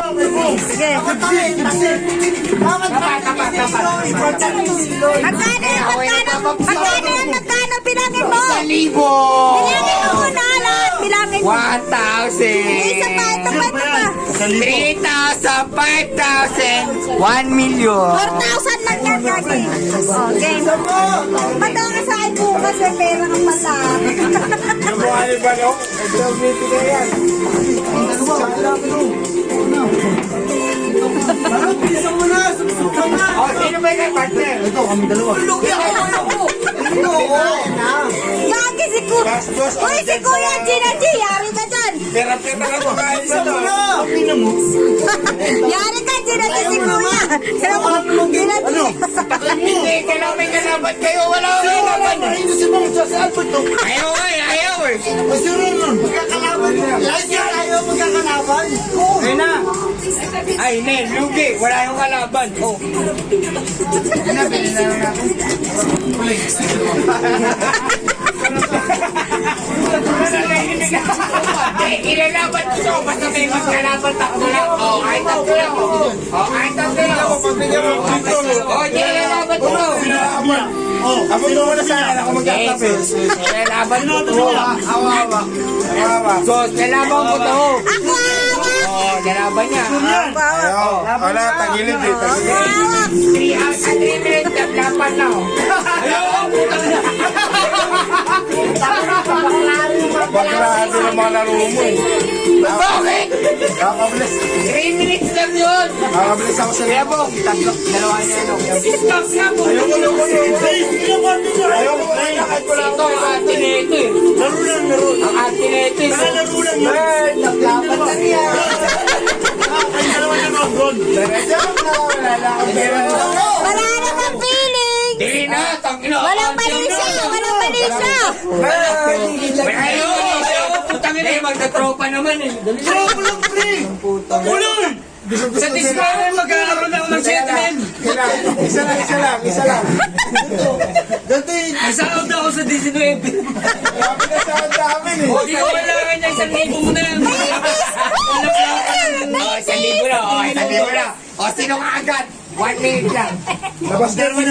Sige. Magkano bilangin mo? 1,000. Bilangin mo muna lahat. Bilangin mo. 1,000. Isa pa, ito pa. 3,000, 5,000, 1 million. 4,000 lang yan, Gagi. Okay. Patawa ka sa akin bukas, may pera kang pala. Sino ba yung partner? Ito, kami dalawa. Gagi si Kuya. Uy, si Kuya Gina G, yari ka dyan. Pera-pera lang mo. Yari ka, Gina G, si Kuya. Gina G. Hindi, kailangan may kalaban kayo. Wala akong kalaban. Ayaw eh. Ayun na. Ay, Nel, lugi. Wala yung kalaban. Oh. Ilalaban ko siya. Basta may magkalaban ako lang. Oh, ay tatlo lang. Oh, ilalaban ko. Sino mo na sana ako magkakape? Ilalaban ko to. So, lalaban ko to. Ako, hawak. Oh, lalaban niya. Wala, tagilid eh. 3 hours and 3 minutes. Laban na oh. Bagrado ng mga laro mo eh. Bakit? Kakabilis. 3 minutes lang yun. Kakabilis ako sa Kaya po, tatlo, dalawa niya no. Stop nga po. Ayoko. Nakakit ko lang. Ito, ang ate na ito eh. Laro. Ang ate na ito eh. Laro lang yun. Laban lang yan. Ay, dalawa na mga gold. Wala na akong pera. Wala namang feeling. Hindi na, tangina. Walang balisa. Ayaw, putang ina eh, magtatropa naman eh. Tropa lang, pre. Kulol. Sa Discovery, magkakaroon ako ng settlement. Isa lang. Dati, Nasound ako sa 19. sabi na sa dami eh. Hindi ko kailangan niya 1,000 mo na yan. Oh, 1,000 na. Oh, 1,000 na. O, sino ka agad? 1 minute lang. Labas na naman